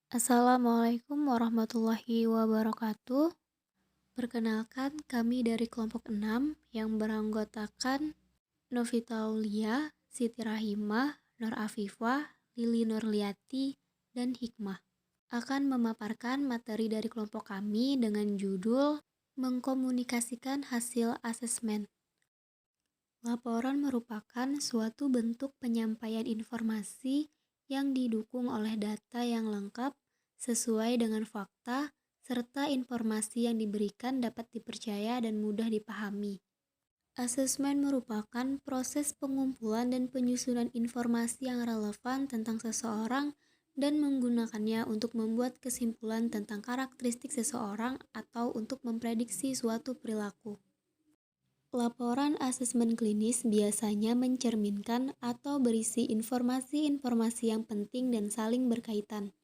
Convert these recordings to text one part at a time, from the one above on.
Assalamualaikum warahmatullahi wabarakatuh. Perkenalkan, kami dari kelompok 6 yang beranggotakan Novita Aulia, Siti Rahimah, Nur Afifah, Lili Nurliati, dan Hikmah. Akan memaparkan materi dari kelompok kami dengan judul Mengkomunikasikan Hasil Asesmen. Laporan merupakan suatu bentuk penyampaian informasi yang didukung oleh data yang lengkap, sesuai dengan fakta, serta informasi yang diberikan dapat dipercaya dan mudah dipahami. Asesmen merupakan proses pengumpulan dan penyusunan informasi yang relevan tentang seseorang dan menggunakannya untuk membuat kesimpulan tentang karakteristik seseorang atau untuk memprediksi suatu perilaku. Laporan asesmen klinis biasanya mencerminkan atau berisi informasi-informasi yang penting dan saling berkaitan.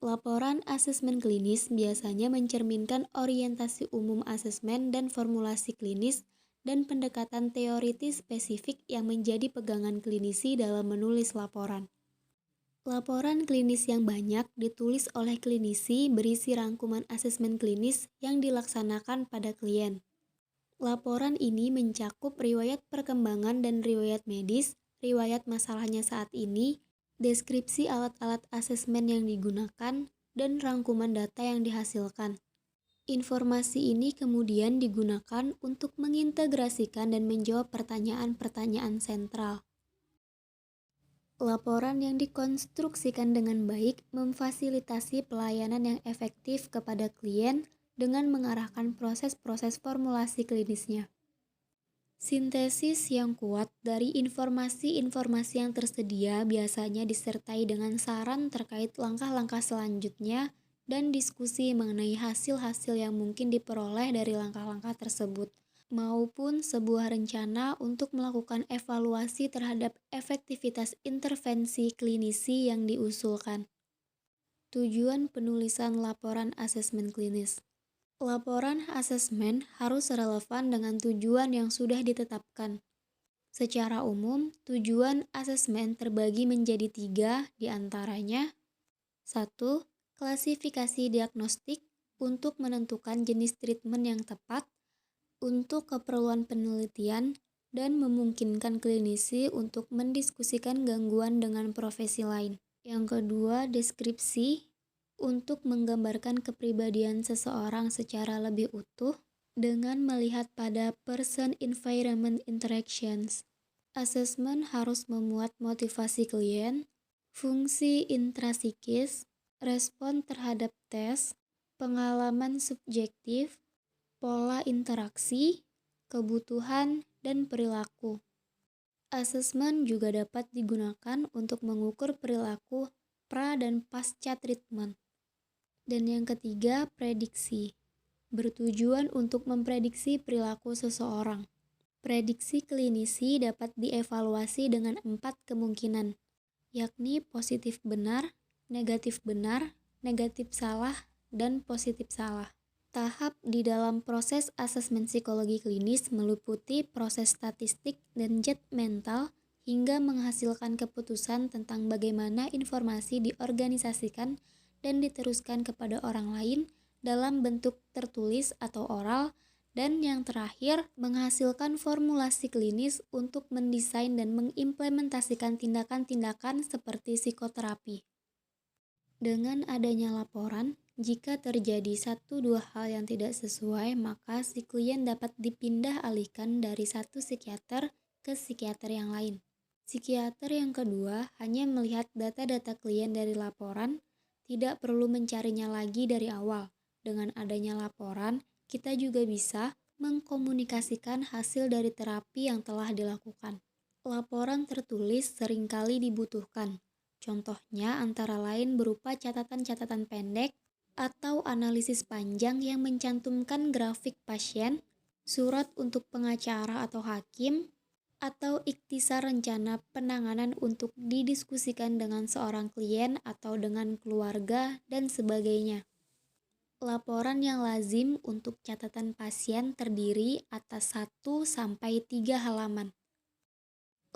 Laporan asesmen klinis biasanya mencerminkan orientasi umum asesmen dan formulasi klinis dan pendekatan teoritis spesifik yang menjadi pegangan klinisi dalam menulis laporan. Laporan klinis yang banyak ditulis oleh klinisi berisi rangkuman asesmen klinis yang dilaksanakan pada klien. Laporan ini mencakup riwayat perkembangan dan riwayat medis, riwayat masalahnya saat ini, deskripsi alat-alat asesmen yang digunakan, dan rangkuman data yang dihasilkan. Informasi ini kemudian digunakan untuk mengintegrasikan dan menjawab pertanyaan-pertanyaan sentral. Laporan yang dikonstruksikan dengan baik memfasilitasi pelayanan yang efektif kepada klien dengan mengarahkan proses-proses formulasi klinisnya. Sintesis yang kuat dari informasi-informasi yang tersedia biasanya disertai dengan saran terkait langkah-langkah selanjutnya dan diskusi mengenai hasil-hasil yang mungkin diperoleh dari langkah-langkah tersebut, maupun sebuah rencana untuk melakukan evaluasi terhadap efektivitas intervensi klinisi yang diusulkan. Tujuan penulisan laporan asesmen klinis. Laporan asesmen harus relevan dengan tujuan yang sudah ditetapkan. Secara umum, tujuan asesmen terbagi menjadi 3 diantaranya. 1. Klasifikasi diagnostik untuk menentukan jenis treatment yang tepat untuk keperluan penelitian dan memungkinkan klinisi untuk mendiskusikan gangguan dengan profesi lain. Yang kedua, deskripsi untuk menggambarkan kepribadian seseorang secara lebih utuh dengan melihat pada person-environment interactions. Asesmen harus memuat motivasi klien, fungsi intrasikis, respon terhadap tes, pengalaman subjektif, pola interaksi, kebutuhan, dan perilaku. Asesmen juga dapat digunakan untuk mengukur perilaku pra dan pasca treatment. Dan yang ketiga, prediksi. Bertujuan untuk memprediksi perilaku seseorang. Prediksi klinisi dapat dievaluasi dengan 4 kemungkinan, yakni positif benar, negatif salah, dan positif salah. Tahap di dalam proses asesmen psikologi klinis meliputi proses statistik dan judgmental hingga menghasilkan keputusan tentang bagaimana informasi diorganisasikan dan diteruskan kepada orang lain dalam bentuk tertulis atau oral, dan yang terakhir menghasilkan formulasi klinis untuk mendesain dan mengimplementasikan tindakan-tindakan seperti psikoterapi. Dengan adanya laporan, jika terjadi 1-2 hal yang tidak sesuai, maka si klien dapat dipindah alihkan dari satu psikiater ke psikiater yang lain. Psikiater yang kedua hanya melihat data-data klien dari laporan, tidak perlu mencarinya lagi dari awal. Dengan adanya laporan, kita juga bisa mengkomunikasikan hasil dari terapi yang telah dilakukan. Laporan tertulis seringkali dibutuhkan. Contohnya antara lain berupa catatan-catatan pendek atau analisis panjang yang mencantumkan grafik pasien, surat untuk pengacara atau hakim, atau ikhtisar rencana penanganan untuk didiskusikan dengan seorang klien atau dengan keluarga, dan sebagainya. Laporan yang lazim untuk catatan pasien terdiri atas 1-3 halaman.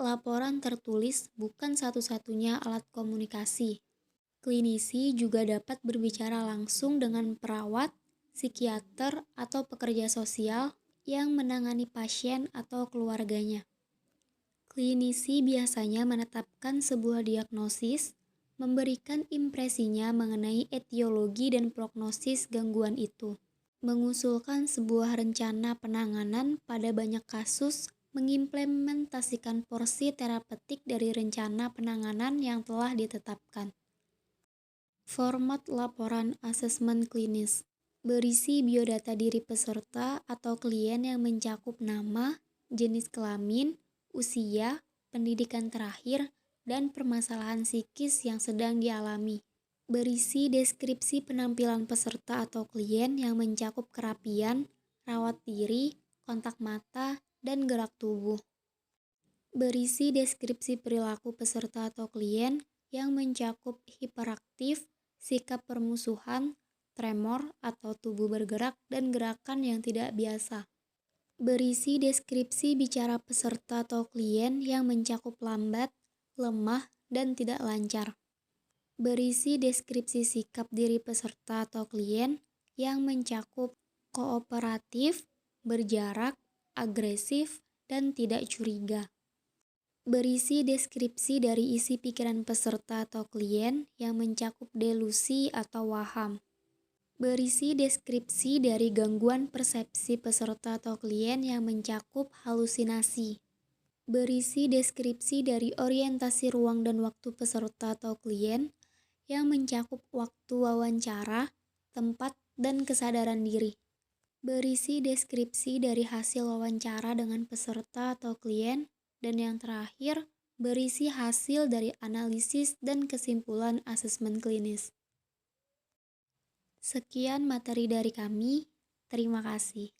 Laporan tertulis bukan satu-satunya alat komunikasi. Klinisi juga dapat berbicara langsung dengan perawat, psikiater, atau pekerja sosial yang menangani pasien atau keluarganya. Klinisi biasanya menetapkan sebuah diagnosis, memberikan impresinya mengenai etiologi dan prognosis gangguan itu, mengusulkan sebuah rencana penanganan pada banyak kasus, mengimplementasikan porsi terapeutik dari rencana penanganan yang telah ditetapkan. Format laporan asesmen klinis berisi biodata diri peserta atau klien yang mencakup nama, jenis kelamin, usia, pendidikan terakhir, dan permasalahan psikis yang sedang dialami. Berisi deskripsi penampilan peserta atau klien yang mencakup kerapian, rawat diri, kontak mata, dan gerak tubuh. Berisi deskripsi perilaku peserta atau klien yang mencakup hiperaktif, sikap permusuhan, tremor atau tubuh bergerak, dan gerakan yang tidak biasa. Berisi deskripsi bicara peserta atau klien yang mencakup lambat, lemah, dan tidak lancar. Berisi deskripsi sikap diri peserta atau klien yang mencakup kooperatif, berjarak, agresif, dan tidak curiga. Berisi deskripsi dari isi pikiran peserta atau klien yang mencakup delusi atau waham. Berisi deskripsi dari gangguan persepsi peserta atau klien yang mencakup halusinasi. Berisi deskripsi dari orientasi ruang dan waktu peserta atau klien yang mencakup waktu wawancara, tempat, dan kesadaran diri. Berisi deskripsi dari hasil wawancara dengan peserta atau klien. Dan yang terakhir, berisi hasil dari analisis dan kesimpulan asesmen klinis. Sekian materi dari kami. Terima kasih.